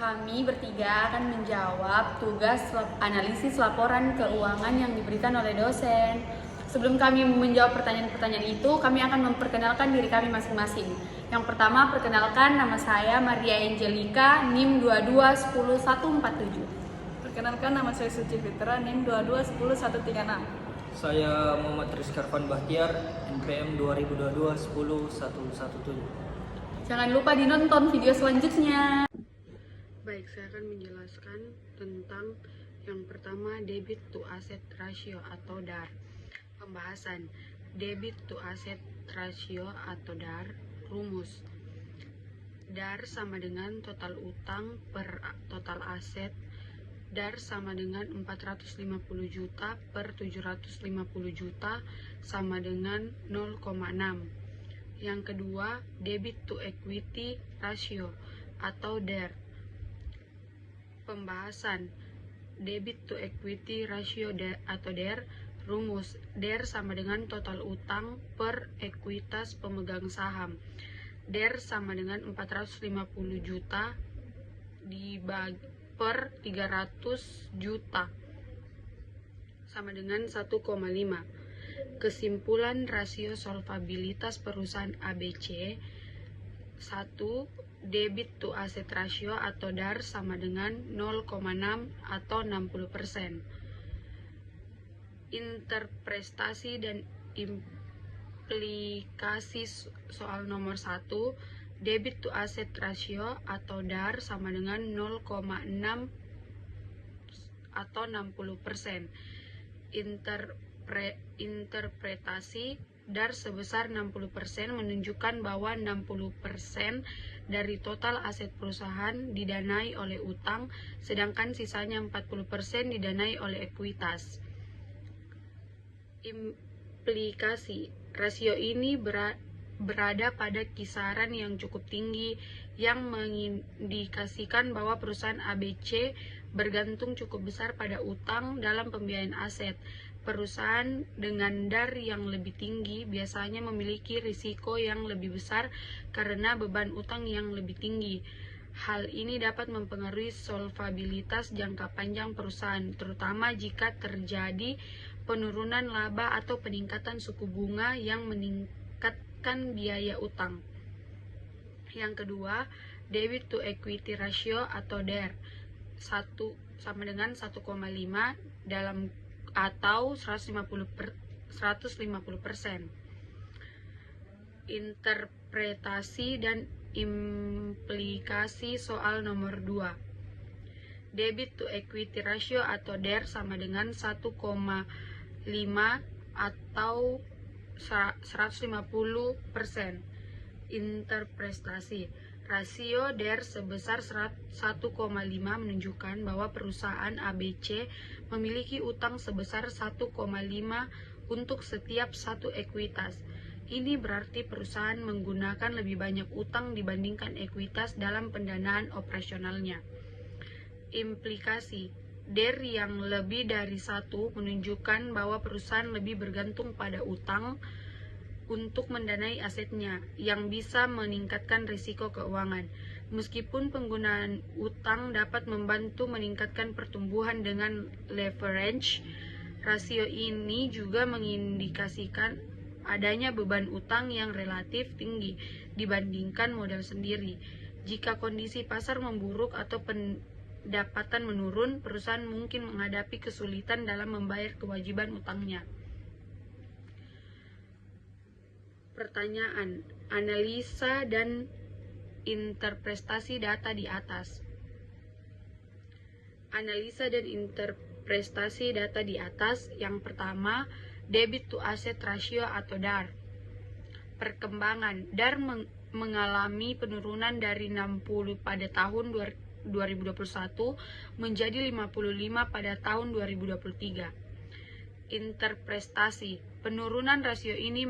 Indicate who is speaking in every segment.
Speaker 1: Kami bertiga akan menjawab tugas analisis laporan keuangan yang diberikan oleh dosen. Sebelum kami menjawab pertanyaan-pertanyaan itu, kami akan memperkenalkan diri kami masing-masing. Yang pertama, perkenalkan, nama saya Maria Angelica, NIM 2210147.
Speaker 2: Perkenalkan, nama saya Suci Fitra, NIM 2210136.
Speaker 3: Saya Muhammad Rizkarvan Bahtiar, NPM 2022-10117.
Speaker 1: Jangan lupa dinonton video selanjutnya.
Speaker 4: Baik, saya akan menjelaskan tentang yang pertama, debit to asset ratio atau DAR. Pembahasan debit to asset ratio atau DAR. Rumus DAR sama dengan total utang per total aset. DAR sama dengan 450 juta per 750 juta sama dengan 0,6. Yang kedua, debit to equity ratio atau DER. Pembahasan debit to equity ratio atau DER. Rumus DER sama dengan total utang per ekuitas pemegang saham. DER sama dengan 450 juta dibagi per 300 juta sama dengan 1,5. Kesimpulan rasio solvabilitas perusahaan ABC. 1. Debit to asset ratio atau DAR sama dengan 0,6 atau 60%. Interpretasi dan implikasi soal nomor 1. Debit to asset ratio atau DAR sama dengan 0,6 atau 60%. Interpretasi DAR sebesar 60% menunjukkan bahwa 60% dari total aset perusahaan didanai oleh utang, sedangkan sisanya 40% didanai oleh ekuitas. Implikasi rasio ini berada pada kisaran yang cukup tinggi yang mengindikasikan bahwa perusahaan ABC bergantung cukup besar pada utang dalam pembiayaan aset. Perusahaan dengan DAR yang lebih tinggi biasanya memiliki risiko yang lebih besar karena beban utang yang lebih tinggi. Hal ini dapat mempengaruhi solvabilitas jangka panjang perusahaan, terutama jika terjadi penurunan laba atau peningkatan suku bunga yang meningkatkan biaya utang. Yang kedua, debit to equity ratio atau DER 1 sama dengan 1,5 dalam atau 150%. Interpretasi dan implikasi soal nomor 2. Debit to equity ratio atau DER sama dengan 1,5 atau 150%. Interpretasi rasio DER sebesar 1,5 menunjukkan bahwa perusahaan ABC memiliki utang sebesar 1,5 untuk setiap satu ekuitas. Ini berarti perusahaan menggunakan lebih banyak utang dibandingkan ekuitas dalam pendanaan operasionalnya. Implikasi DER yang lebih dari 1 menunjukkan bahwa perusahaan lebih bergantung pada utang untuk mendanai asetnya, yang bisa meningkatkan risiko keuangan. Meskipun penggunaan utang dapat membantu meningkatkan pertumbuhan dengan leverage, rasio ini juga mengindikasikan adanya beban utang yang relatif tinggi dibandingkan modal sendiri. Jika kondisi pasar memburuk atau pendapatan menurun, perusahaan mungkin menghadapi kesulitan dalam membayar kewajiban utangnya. Pertanyaan, analisa dan interpretasi data di atas. Analisa dan interpretasi data di atas. Yang pertama, debit to asset ratio atau DAR. Perkembangan DAR mengalami penurunan dari 60 pada tahun 2021 menjadi 55 pada tahun 2023. Interpretasi, penurunan rasio ini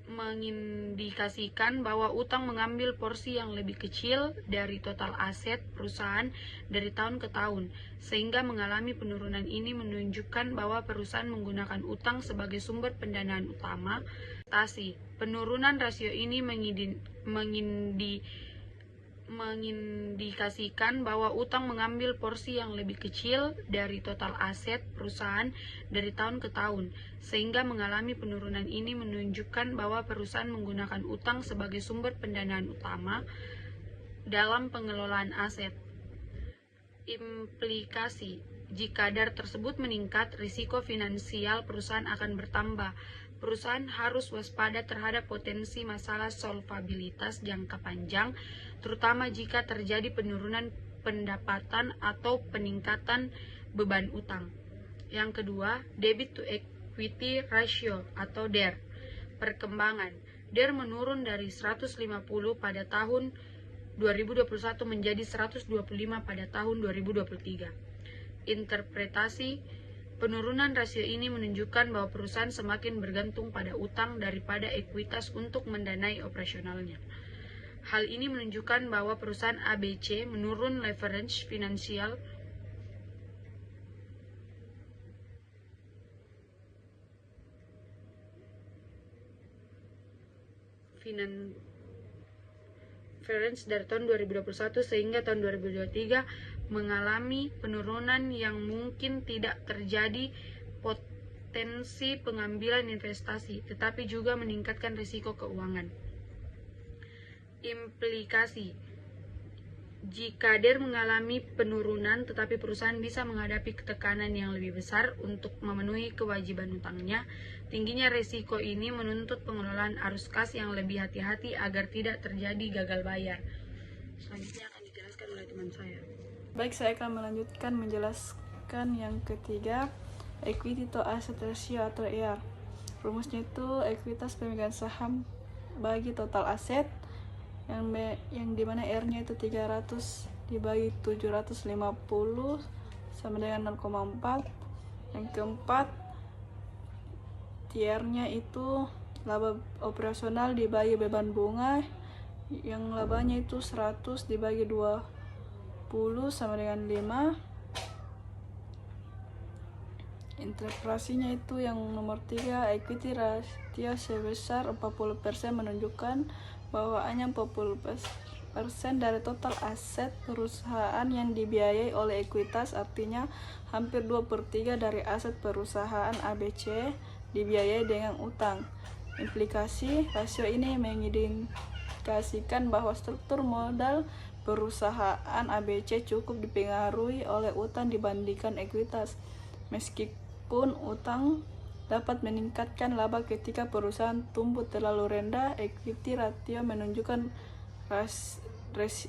Speaker 4: mengindikasikan bahwa utang mengambil porsi yang lebih kecil dari total aset perusahaan dari tahun ke tahun, sehingga mengalami penurunan ini menunjukkan bahwa perusahaan menggunakan utang sebagai sumber pendanaan utama. Penurunan rasio ini mengindikasikan bahwa utang mengambil porsi yang lebih kecil dari total aset perusahaan dari tahun ke tahun, sehingga mengalami penurunan. Ini menunjukkan bahwa perusahaan menggunakan utang sebagai sumber pendanaan utama dalam pengelolaan aset. Implikasi: jika kadar tersebut meningkat, risiko finansial perusahaan akan bertambah. Perusahaan harus waspada terhadap potensi masalah solvabilitas jangka panjang, terutama jika terjadi penurunan pendapatan atau peningkatan beban utang. Yang kedua, debit to equity ratio atau DER. Perkembangan: DER menurun dari 150 pada tahun 2021 menjadi 125 pada tahun 2023. Interpretasi: penurunan rasio ini menunjukkan bahwa perusahaan semakin bergantung pada utang daripada ekuitas untuk mendanai operasionalnya. Hal ini menunjukkan bahwa perusahaan ABC menurun leverage finansial dari tahun 2021 sehingga tahun 2023 mengalami penurunan yang mungkin tidak terjadi potensi pengambilan investasi, tetapi juga meningkatkan risiko keuangan. Implikasi: jika DER mengalami penurunan tetapi perusahaan bisa menghadapi tekanan yang lebih besar untuk memenuhi kewajiban utangnya, tingginya risiko ini menuntut pengelolaan arus kas yang lebih hati-hati agar tidak terjadi gagal bayar. Selanjutnya akan dijelaskan oleh teman saya.
Speaker 2: Baik, saya akan melanjutkan menjelaskan yang ketiga, equity to asset ratio atau ER. Rumusnya itu ekuitas pemegang saham bagi total aset, yang dimana R-nya itu 300 dibagi 750 sama dengan 0,4. Yang keempat, TR-nya itu laba operasional dibagi beban bunga, yang labanya itu 100 dibagi 20 sama dengan 5. Interpretasinya itu yang nomor 3, equity ratio sebesar 40% menunjukkan bahwa hanya 40% dari total aset perusahaan yang dibiayai oleh ekuitas, artinya hampir 2/3 dari aset perusahaan ABC dibiayai dengan utang. Implikasi rasio ini mengindikasikan bahwa struktur modal perusahaan ABC cukup dipengaruhi oleh utang dibandingkan ekuitas. Meskipun utang dapat meningkatkan laba ketika perusahaan tumbuh terlalu rendah, equity ratio menunjukkan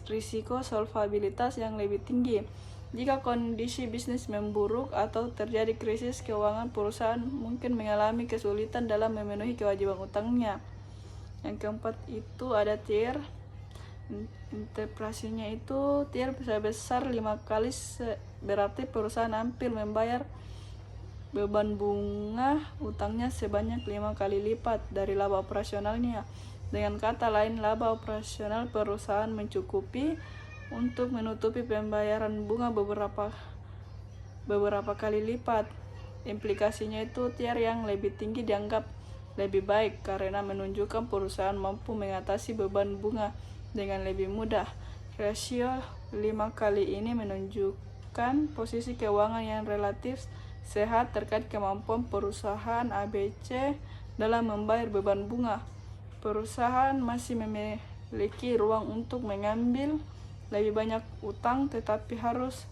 Speaker 2: risiko solvabilitas yang lebih tinggi. Jika kondisi bisnis memburuk atau terjadi krisis keuangan, perusahaan mungkin mengalami kesulitan dalam memenuhi kewajiban utangnya. Yang keempat itu ada TIR. Interpretasinya itu TIR sebesar 5 kali, berarti perusahaan hampir membayar beban bunga utangnya sebanyak 5 kali lipat dari laba operasionalnya. Dengan kata lain, laba operasional perusahaan mencukupi untuk menutupi pembayaran bunga beberapa kali lipat. Implikasinya itu TIR yang lebih tinggi dianggap lebih baik karena menunjukkan perusahaan mampu mengatasi beban bunga dengan lebih mudah. Rasio 5 kali ini menunjukkan posisi keuangan yang relatif sehat terkait kemampuan perusahaan ABC dalam membayar beban bunga. Perusahaan masih memiliki ruang untuk mengambil lebih banyak utang, tetapi harus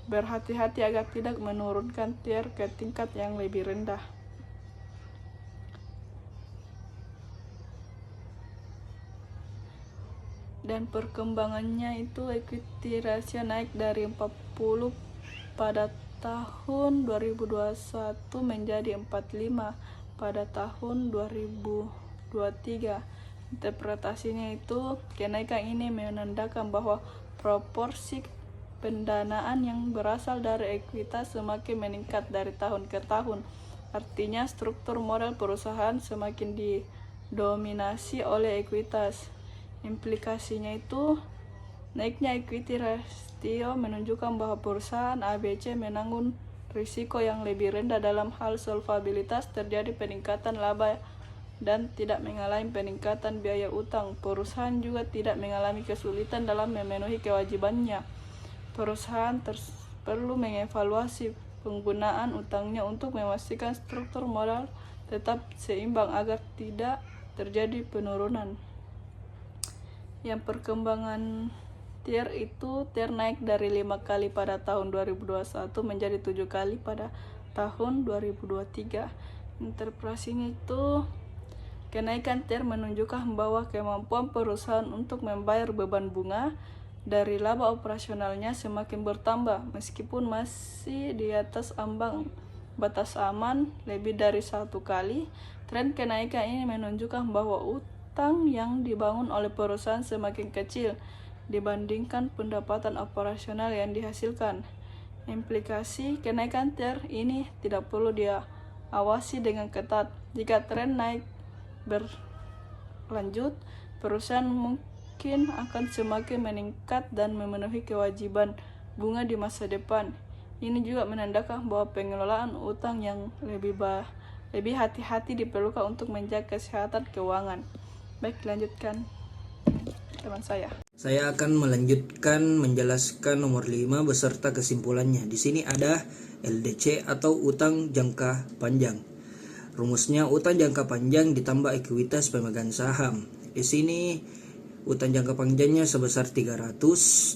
Speaker 2: berhati-hati agar tidak menurunkan TIR ke tingkat yang lebih rendah. Dan perkembangannya itu equity ratio naik dari 40 pada tahun 2021 menjadi 45 pada tahun 2023. Interpretasinya itu kenaikan ini menandakan bahwa proporsi pendanaan yang berasal dari ekuitas semakin meningkat dari tahun ke tahun. Artinya struktur modal perusahaan semakin didominasi oleh ekuitas. Implikasinya itu naiknya equity ratio menunjukkan bahwa perusahaan ABC menanggung risiko yang lebih rendah dalam hal solvabilitas terjadi peningkatan laba dan tidak mengalami peningkatan biaya utang. Perusahaan juga tidak mengalami kesulitan dalam memenuhi kewajibannya. Perusahaan perlu mengevaluasi penggunaan utangnya untuk memastikan struktur modal tetap seimbang agar tidak terjadi penurunan. Yang perkembangan TIR itu, TIR naik dari 5 kali pada tahun 2021 menjadi 7 kali pada tahun 2023. Interpretasinya itu, kenaikan TIR menunjukkan bahwa kemampuan perusahaan untuk membayar beban bunga dari laba operasionalnya semakin bertambah, meskipun masih di atas ambang batas aman lebih dari 1 kali. Tren kenaikan ini menunjukkan bahwa utang yang dibangun oleh perusahaan semakin kecil dibandingkan pendapatan operasional yang dihasilkan. Implikasi kenaikan TIR ini tidak perlu diawasi dengan ketat. Jika tren naik berlanjut, perusahaan mungkin akan semakin meningkat dan memenuhi kewajiban bunga di masa depan. Ini juga menandakan bahwa pengelolaan utang yang lebih hati-hati diperlukan untuk menjaga kesehatan keuangan. Baik, lanjutkan teman saya.
Speaker 3: Saya akan melanjutkan menjelaskan nomor 5 beserta kesimpulannya. Di sini ada LDC atau utang jangka panjang. Rumusnya utang jangka panjang ditambah ekuitas pemegang saham. Di sini utang jangka panjangnya sebesar 300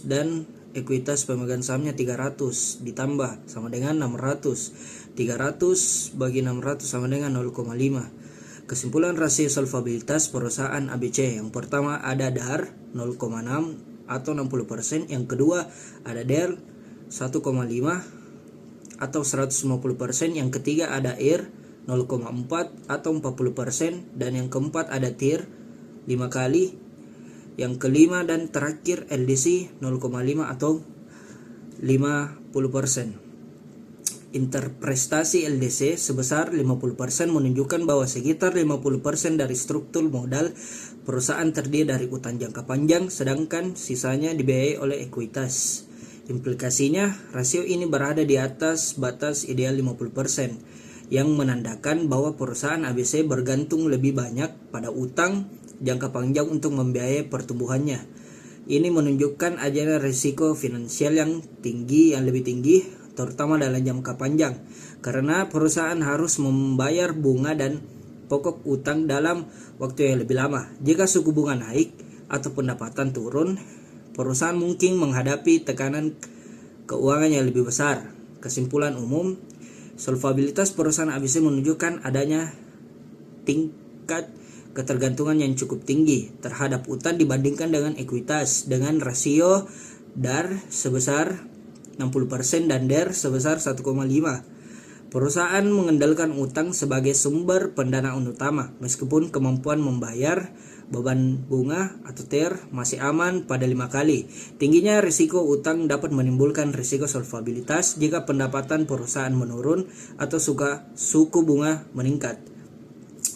Speaker 3: dan ekuitas pemegang sahamnya 300 ditambah sama dengan 600. 300 bagi 600 sama dengan 0,5. Kesimpulan rasio solvabilitas perusahaan ABC. Yang pertama ada DAR 0,6 atau 60%, yang kedua ada DER 1,5 atau 150%, yang ketiga ada IR 0,4 atau 40%, dan yang keempat ada TIR 5 kali, yang kelima dan terakhir LDC 0,5 atau 50%. Interpretasi LDC sebesar 50% menunjukkan bahwa sekitar 50% dari struktur modal perusahaan terdiri dari utang jangka panjang, sedangkan sisanya dibiayai oleh ekuitas. Implikasinya, rasio ini berada di atas batas ideal 50%, yang menandakan bahwa perusahaan ABC bergantung lebih banyak pada utang jangka panjang untuk membiayai pertumbuhannya. Ini menunjukkan adanya risiko finansial yang lebih tinggi, terutama dalam jangka panjang, karena perusahaan harus membayar bunga dan pokok utang dalam waktu yang lebih lama. Jika suku bunga naik atau pendapatan turun, perusahaan mungkin menghadapi tekanan keuangan yang lebih besar. Kesimpulan umum, solvabilitas perusahaan ABC menunjukkan adanya tingkat ketergantungan yang cukup tinggi terhadap utang dibandingkan dengan ekuitas, dengan rasio DAR sebesar 60% dan DER sebesar 1,5. Perusahaan mengandalkan utang sebagai sumber pendanaan utama, meskipun kemampuan membayar beban bunga atau TIR masih aman pada 5 kali. Tingginya risiko utang dapat menimbulkan risiko solvabilitas jika pendapatan perusahaan menurun atau suku bunga meningkat.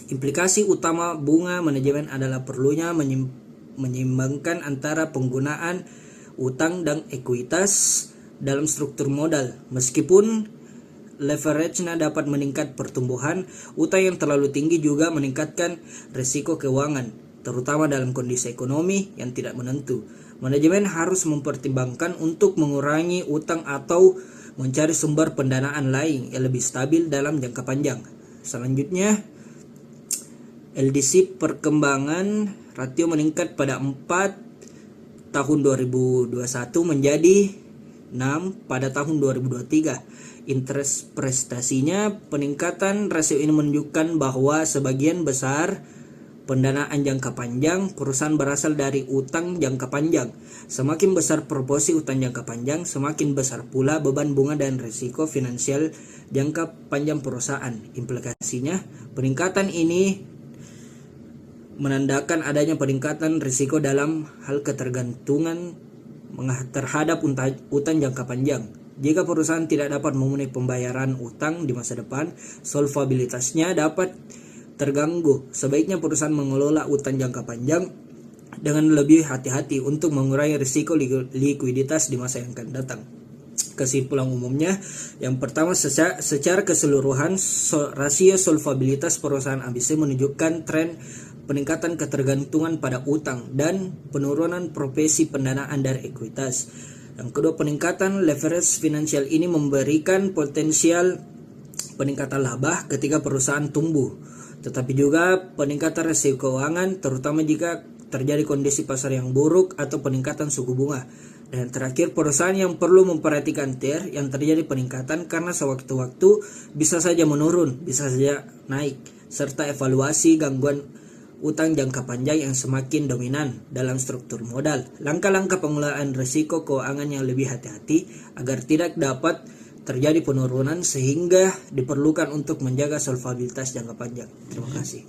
Speaker 3: Implikasi utama bunga manajemen adalah perlunya menyeimbangkan antara penggunaan utang dan ekuitas dalam struktur modal. Meskipun leverage-nya dapat meningkat pertumbuhan, utang yang terlalu tinggi juga meningkatkan risiko keuangan, terutama dalam kondisi ekonomi yang tidak menentu. Manajemen harus mempertimbangkan untuk mengurangi utang atau mencari sumber pendanaan lain yang lebih stabil dalam jangka panjang. Selanjutnya, LDC perkembangan rasio meningkat pada 4 tahun 2021 menjadi 6 pada tahun 2023. Interpretasinya, peningkatan rasio ini menunjukkan bahwa sebagian besar pendanaan jangka panjang perusahaan berasal dari utang jangka panjang. Semakin besar proporsi utang jangka panjang, semakin besar pula beban bunga dan risiko finansial jangka panjang perusahaan. Implikasinya, peningkatan ini menandakan adanya peningkatan risiko dalam hal ketergantungan terhadap utang jangka panjang. Jika perusahaan tidak dapat memenuhi pembayaran utang di masa depan, solvabilitasnya dapat terganggu. Sebaiknya perusahaan mengelola utang jangka panjang dengan lebih hati-hati untuk mengurangi risiko likuiditas di masa yang akan datang. Kesimpulan umumnya, yang pertama, secara keseluruhan rasio solvabilitas perusahaan ABC menunjukkan tren peningkatan ketergantungan pada utang dan penurunan profesi pendanaan dari ekuitas. Yang kedua, peningkatan leverage finansial ini memberikan potensial peningkatan laba ketika perusahaan tumbuh, tetapi juga peningkatan resiko keuangan terutama jika terjadi kondisi pasar yang buruk atau peningkatan suku bunga. Dan terakhir, perusahaan yang perlu memperhatikan TER yang terjadi peningkatan karena sewaktu-waktu bisa saja menurun, bisa saja naik, serta evaluasi gangguan utang jangka panjang yang semakin dominan dalam struktur modal. Langkah-langkah pengelolaan risiko keuangan yang lebih hati-hati agar tidak dapat terjadi penurunan sehingga diperlukan untuk menjaga solvabilitas jangka panjang. Terima kasih.